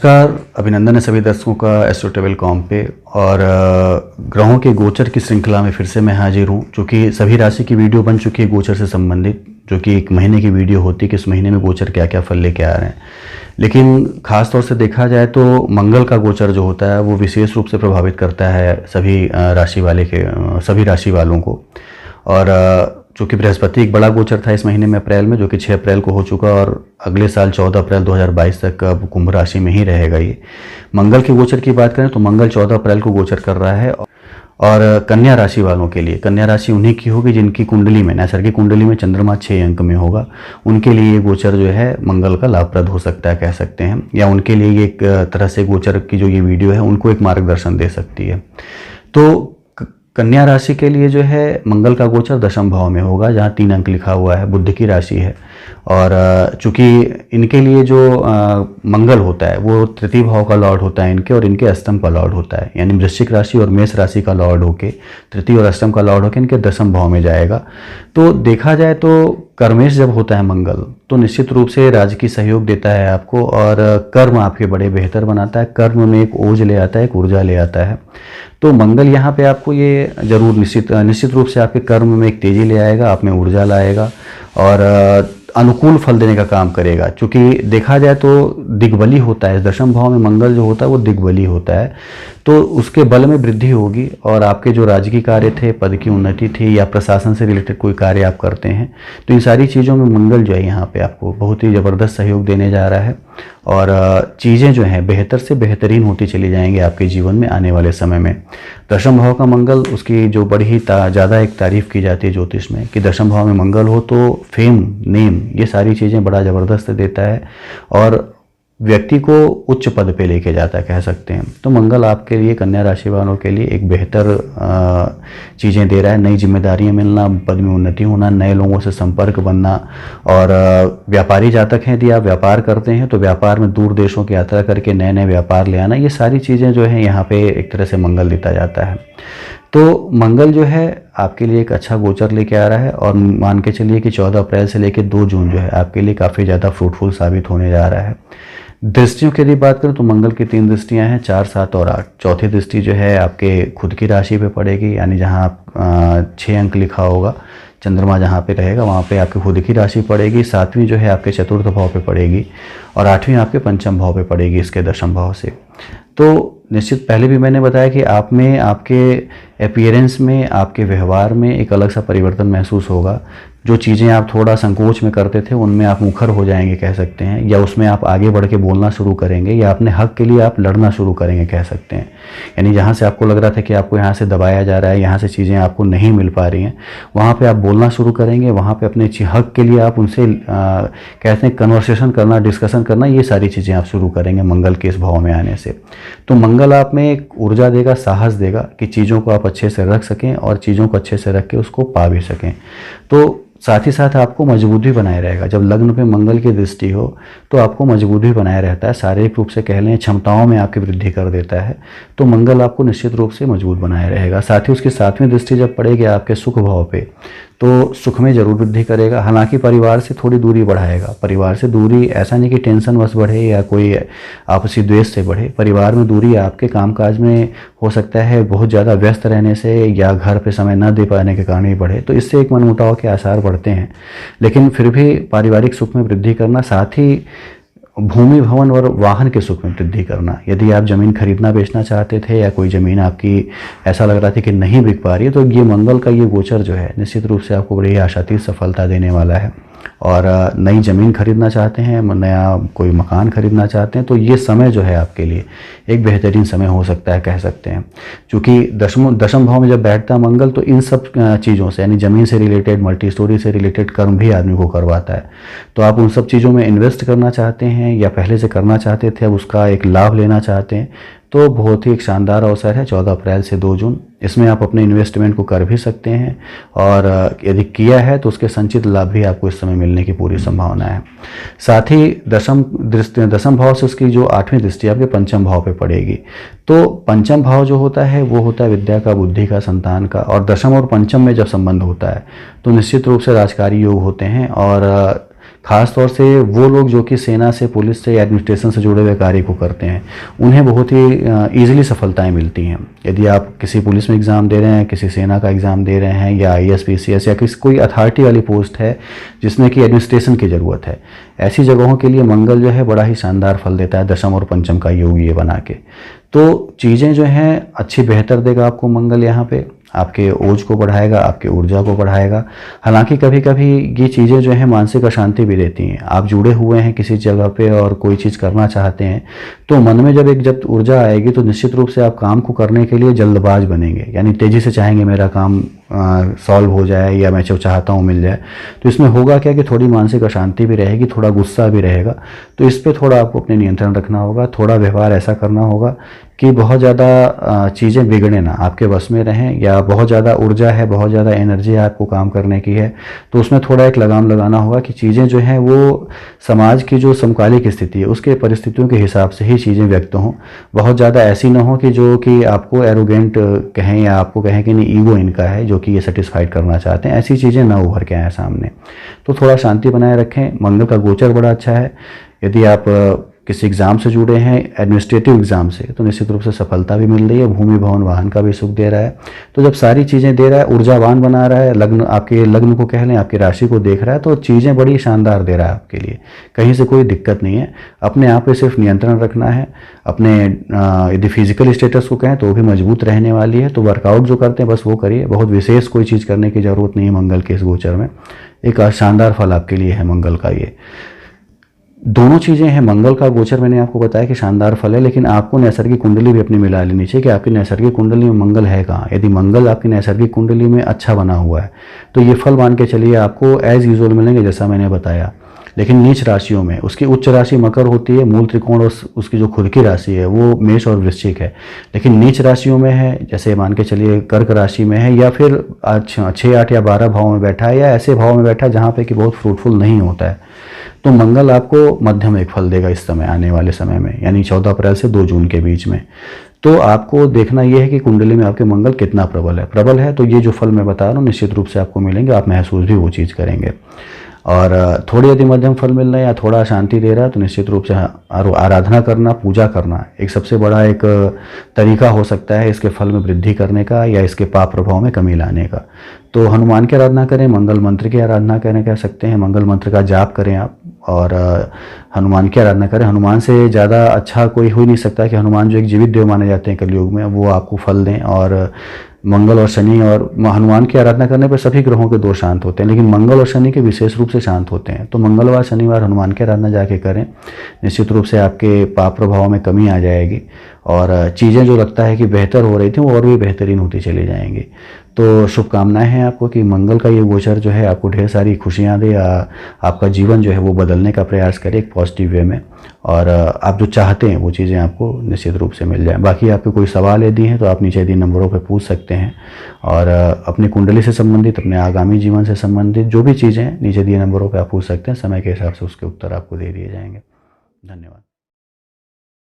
नमस्कार, अभिनंदन है सभी दर्शकों का एस्ट्रोटेबल.com पे। और ग्रहों के गोचर की श्रृंखला में फिर से मैं हाजिर हूँ, चूँकि सभी राशि की वीडियो बन चुकी है गोचर से संबंधित, जो कि एक महीने की वीडियो होती है कि इस महीने में गोचर क्या क्या फल लेके आ रहे हैं। लेकिन ख़ास तौर से देखा जाए तो मंगल का गोचर जो होता है वो विशेष रूप से प्रभावित करता है सभी राशि वालों को। और चूँकि बृहस्पति एक बड़ा गोचर था इस महीने में अप्रैल में, जो कि 6 अप्रैल को हो चुका, और अगले साल 14 अप्रैल 2022 तक अब कुंभ राशि में ही रहेगा ये। मंगल के गोचर की बात करें तो मंगल 14 अप्रैल को गोचर कर रहा है। और कन्या राशि वालों के लिए, कन्या राशि उन्हीं की होगी जिनकी कुंडली में, नैसर्गिक कुंडली में चंद्रमा 6 अंक में होगा, उनके लिए ये गोचर जो है मंगल का लाभप्रद हो सकता है, कह सकते हैं। या उनके लिए ये एक तरह से गोचर की जो ये वीडियो है उनको एक मार्गदर्शन दे सकती है। तो कन्या राशि के लिए जो है मंगल का गोचर दशम भाव में होगा, जहाँ 3 अंक लिखा हुआ है, बुध की राशि है। और चूंकि इनके लिए जो मंगल होता है वो तृतीय भाव का लॉर्ड होता है इनके, और इनके अष्टम का लॉर्ड होता है, यानी वृश्चिक राशि और मेष राशि का लॉर्ड होके, तृतीय और अष्टम का लॉर्ड होके इनके दशम भाव में जाएगा। तो देखा जाए तो कर्मेश जब होता है मंगल तो निश्चित रूप से राजकीय सहयोग देता है आपको, और कर्म आपके बड़े बेहतर बनाता है, कर्म में एक ओज ले आता है, एक ऊर्जा ले आता है। तो मंगल यहाँ पे आपको ये जरूर निश्चित रूप से आपके कर्म में एक तेजी ले आएगा, आप में ऊर्जा लाएगा और अनुकूल फल देने का काम करेगा। क्योंकि देखा जाए तो दिग्बली होता है, दशम भाव में मंगल जो होता है वो दिग्बली होता है, तो उसके बल में वृद्धि होगी। और आपके जो राजकीय कार्य थे, पद की उन्नति थी, या प्रशासन से रिलेटेड कोई कार्य आप करते हैं, तो इन सारी चीज़ों में मंगल जो है यहाँ पे आपको बहुत ही ज़बरदस्त सहयोग देने जा रहा है। और चीज़ें जो हैं बेहतर से बेहतरीन होती चली जाएंगी आपके जीवन में आने वाले समय में। दशम भाव का मंगल, उसकी जो बड़ी ही ज़्यादा एक तारीफ़ की जाती है ज्योतिष में, कि दशम भाव में मंगल हो तो फेम, नेम, ये सारी चीज़ें बड़ा ज़बरदस्त देता है और व्यक्ति को उच्च पद पे लेके जाता है, कह सकते हैं। तो मंगल आपके लिए, कन्या राशि वालों के लिए एक बेहतर चीज़ें दे रहा है। नई जिम्मेदारियां मिलना, पद में उन्नति होना, नए लोगों से संपर्क बनना। और व्यापारी जातक हैं, यदि आप व्यापार करते हैं तो व्यापार में दूर देशों की यात्रा करके नए नए व्यापार ले आना, ये सारी चीज़ें जो है यहाँ पे एक तरह से मंगल देता जाता है। तो मंगल जो है आपके लिए एक अच्छा गोचर लेके आ रहा है, और मान के चलिए कि 14 अप्रैल से लेकर 2 जून जो है आपके लिए काफ़ी ज़्यादा फ्रूटफुल साबित होने जा रहा है। दृष्टियों की यदि बात करें तो मंगल की 3 दृष्टियां हैं, 4, 7 और 8। चौथी दृष्टि जो है आपके खुद की राशि पे पड़ेगी, यानी जहां 6 अंक लिखा होगा, चंद्रमा जहाँ पे रहेगा वहाँ पे आपकी खुद की राशि पड़ेगी। 7वीं जो है आपके चतुर्थ भाव पे पड़ेगी, और 8वीं आपके पंचम भाव पे पड़ेगी, इसके दशम भाव से। तो निश्चित पहले भी मैंने बताया कि आप में, आपके अपीयरेंस में, आपके व्यवहार में एक अलग सा परिवर्तन महसूस होगा। जो चीज़ें आप थोड़ा संकोच में करते थे उनमें आप मुखर हो जाएंगे, कह सकते हैं, या उसमें आप आगे बढ़ के बोलना शुरू करेंगे, या अपने हक के लिए आप लड़ना शुरू करेंगे, कह सकते हैं। यानी जहाँ से आपको लग रहा था कि आपको यहाँ से दबाया जा रहा है, यहाँ से चीज़ें आपको नहीं मिल पा रही हैं, वहाँ पे आप बोलना शुरू करेंगे, वहाँ पे अपने हक के लिए आप उनसे कहते हैं कन्वर्सेशन करना, डिस्कशन करना, ये सारी चीज़ें आप शुरू करेंगे मंगल के इस भाव में आने से। तो मंगल आप में एक ऊर्जा देगा, साहस देगा कि चीज़ों को आप अच्छे से रख सकें, और चीज़ों को अच्छे से रख के उसको पा भी सकें। तो साथ ही साथ आपको मजबूत भी बनाए रहेगा। जब लग्न पे मंगल की दृष्टि हो तो आपको मजबूत भी बनाए रहता है, शारीरिक रूप से कह लें, क्षमताओं में आपकी वृद्धि कर देता है। तो मंगल आपको निश्चित रूप से मजबूत बनाए रहेगा। साथ ही उसकी 7वीं दृष्टि जब पड़ेगी आपके सुख भाव पे, तो सुख में जरूर वृद्धि करेगा। हालांकि परिवार से थोड़ी दूरी बढ़ाएगा। परिवार से दूरी ऐसा नहीं कि टेंशन वश बढ़े या कोई आपसी द्वेष से बढ़े, परिवार में दूरी आपके कामकाज में हो सकता है बहुत ज़्यादा व्यस्त रहने से, या घर पे समय न दे पाने के कारण ही बढ़े, तो इससे एक मनमुटाव के आसार बढ़ते हैं। लेकिन फिर भी पारिवारिक सुख में वृद्धि करना, साथ ही भूमि, भवन और वाहन के सुख में वृद्धि करना। यदि आप ज़मीन खरीदना बेचना चाहते थे, या कोई ज़मीन आपकी ऐसा लग रहा था कि नहीं बिक पा रही है, तो ये मंगल का ये गोचर जो है निश्चित रूप से आपको बड़ी आशातीत सफलता देने वाला है। और नई ज़मीन खरीदना चाहते हैं, नया कोई मकान खरीदना चाहते हैं, तो ये समय जो है आपके लिए एक बेहतरीन समय हो सकता है, कह सकते हैं। क्योंकि दशम भाव में जब बैठता है मंगल तो इन सब चीज़ों से, यानी ज़मीन से रिलेटेड, मल्टी स्टोरी से रिलेटेड कर्म भी आदमी को करवाता है। तो आप उन सब चीज़ों में इन्वेस्ट करना चाहते हैं, या पहले से करना चाहते थे, अब उसका एक लाभ लेना चाहते हैं, तो बहुत ही एक शानदार अवसर है 14 अप्रैल से 2 जून। इसमें आप अपने इन्वेस्टमेंट को कर भी सकते हैं, और यदि किया है तो उसके संचित लाभ भी आपको इस समय मिलने की पूरी संभावना है। साथ ही दशम भाव से उसकी जो 8वीं दृष्टि आपके पंचम भाव पे पड़ेगी। तो पंचम भाव जो होता है वो होता है विद्या का, बुद्धि का, संतान का। और दशम और पंचम में जब संबंध होता है तो निश्चित रूप से राजकारी योग होते हैं, और ख़ास तौर से वो लोग जो कि सेना से, पुलिस से या एडमिनिस्ट्रेशन से जुड़े हुए कार्य को करते हैं, उन्हें बहुत ही ईजिली सफलताएं मिलती हैं। यदि आप किसी पुलिस में एग्ज़ाम दे रहे हैं, किसी सेना का एग्ज़ाम दे रहे हैं, या IAS PCS या किसी कोई अथॉरिटी वाली पोस्ट है जिसमें कि एडमिनिस्ट्रेशन की ज़रूरत है, ऐसी जगहों के लिए मंगल जो है बड़ा ही शानदार फल देता है, दशम और पंचम का योग ये बना के। तो चीज़ें जो हैं अच्छी बेहतर देगा आपको मंगल यहाँ पे, आपके ओज को बढ़ाएगा, आपके ऊर्जा को बढ़ाएगा। हालांकि कभी कभी ये चीज़ें जो हैं मानसिक अशांति भी देती हैं। आप जुड़े हुए हैं किसी जगह पे और कोई चीज़ करना चाहते हैं, तो मन में जब ऊर्जा आएगी तो निश्चित रूप से आप काम को करने के लिए जल्दबाज बनेंगे, यानी तेज़ी से चाहेंगे मेरा काम सॉल्व हो जाए या मैं जो चाहता हूँ मिल जाए। तो इसमें होगा क्या कि थोड़ी मानसिक अशांति भी रहेगी, थोड़ा गुस्सा भी रहेगा। तो इस पे थोड़ा आपको अपने नियंत्रण रखना होगा, थोड़ा व्यवहार ऐसा करना होगा कि बहुत ज़्यादा चीज़ें बिगड़े ना, आपके बस में रहें, या बहुत ज़्यादा ऊर्जा है, बहुत ज़्यादा एनर्जी है आपको काम करने की है, तो उसमें थोड़ा एक लगाम लगाना होगा कि चीज़ें जो हैं वो समाज की जो समकालिक स्थिति है उसके परिस्थितियों के हिसाब से ही चीज़ें व्यक्त हों। बहुत ज़्यादा ऐसी ना हो कि जो कि आपको एरोगेंट कहें या आपको कहें कि नहीं ईगो इनका है जो कि ये सेटिस्फाइड करना चाहते हैं, ऐसी चीज़ें ना उभर के आए सामने। तो थोड़ा शांति बनाए रखें। मंगल का गोचर बड़ा अच्छा है। यदि आप किसी एग्ज़ाम से जुड़े हैं, एडमिनिस्ट्रेटिव एग्ज़ाम से, तो निश्चित रूप से सफलता भी मिल रही है। भूमि भवन वाहन का भी सुख दे रहा है। तो जब सारी चीज़ें दे रहा है, ऊर्जावान बना रहा है, लग्न आपके लग्न को कह लें, आपकी राशि को देख रहा है, तो चीज़ें बड़ी शानदार दे रहा है आपके लिए। कहीं से कोई दिक्कत नहीं है। अपने आप पे सिर्फ नियंत्रण रखना है। अपने यदि फिजिकल स्टेटस को कहें तो वो भी मजबूत रहने वाली है। तो वर्कआउट जो करते हैं बस वो करिए। बहुत विशेष कोई चीज़ करने की ज़रूरत नहीं है मंगल के इस गोचर में। एक शानदार फल आपके लिए है मंगल का ये। दोनों चीज़ें हैं। मंगल का गोचर मैंने आपको बताया कि शानदार फल है, लेकिन आपको नैसर्गिक कुंडली भी अपनी मिला लेनी चाहिए कि आपकी नैसर्गिक कुंडली में मंगल है कहाँ। यदि मंगल आपकी नैसर्गिक कुंडली में अच्छा बना हुआ है तो ये फल मान के चलिए आपको एज यूजुअल मिलेंगे जैसा मैंने बताया। लेकिन नीच राशियों में उसकी उच्च राशि मकर होती है, मूल त्रिकोण और उसकी जो खुद की राशि है वो मेष और वृश्चिक है। लेकिन नीच राशियों में है, जैसे मान के चलिए कर्क राशि में है, या फिर 6, 8 या 12 भाव में बैठा है, या ऐसे भाव में बैठा है जहाँ पे कि बहुत फ्रूटफुल नहीं होता है, तो मंगल आपको मध्यम एक फल देगा इस समय, आने वाले समय में, यानी 14 अप्रैल से 2 जून के बीच में। तो आपको देखना यह है कि कुंडली में आपके मंगल कितना प्रबल है। प्रबल है तो ये जो फल मैं बता रहा हूँ निश्चित रूप से आपको मिलेंगे, आप महसूस भी वो चीज़ करेंगे। और थोड़ी यदि मध्यम फल मिल रहा है या थोड़ा शांति दे रहा है तो निश्चित रूप से आराधना करना, पूजा करना एक सबसे बड़ा एक तरीका हो सकता है इसके फल में वृद्धि करने का या इसके पाप प्रभाव में कमी लाने का। तो हनुमान की आराधना करें, मंगल मंत्र की आराधना करें, कह सकते हैं मंगल मंत्र का जाप करें आप, और हनुमान की आराधना करें। हनुमान से ज़्यादा अच्छा कोई हो ही नहीं सकता कि हनुमान जो एक जीवित देव माने जाते हैं कलयुग में, वो आपको फल दें। और मंगल और शनि और हनुमान की आराधना करने पर सभी ग्रहों के दोष शांत होते हैं, लेकिन मंगल और शनि के विशेष रूप से शांत होते हैं। तो मंगलवार शनिवार हनुमान की आराधना जाके करें, निश्चित रूप से आपके पाप प्रभाव में कमी आ जाएगी और चीज़ें जो लगता है कि बेहतर हो रही थी वो और भी बेहतरीन होती चली जाएंगी। तो शुभकामनाएं हैं आपको कि मंगल का ये गोचर जो है आपको ढेर सारी खुशियां दे, आपका जीवन जो है वो बदलने का प्रयास करे एक पॉजिटिव वे में, और आप जो चाहते हैं वो चीज़ें आपको निश्चित रूप से मिल जाए। बाकी आपके कोई सवाल यदि हैं तो आप नीचे दिए नंबरों पर पूछ सकते हैं, और अपनी कुंडली से संबंधित, अपने आगामी जीवन से संबंधित जो भी चीज़ें हैं नीचे दिए नंबरों पर आप पूछ सकते हैं। समय के हिसाब से उसके उत्तर आपको दे दिए जाएंगे। धन्यवाद।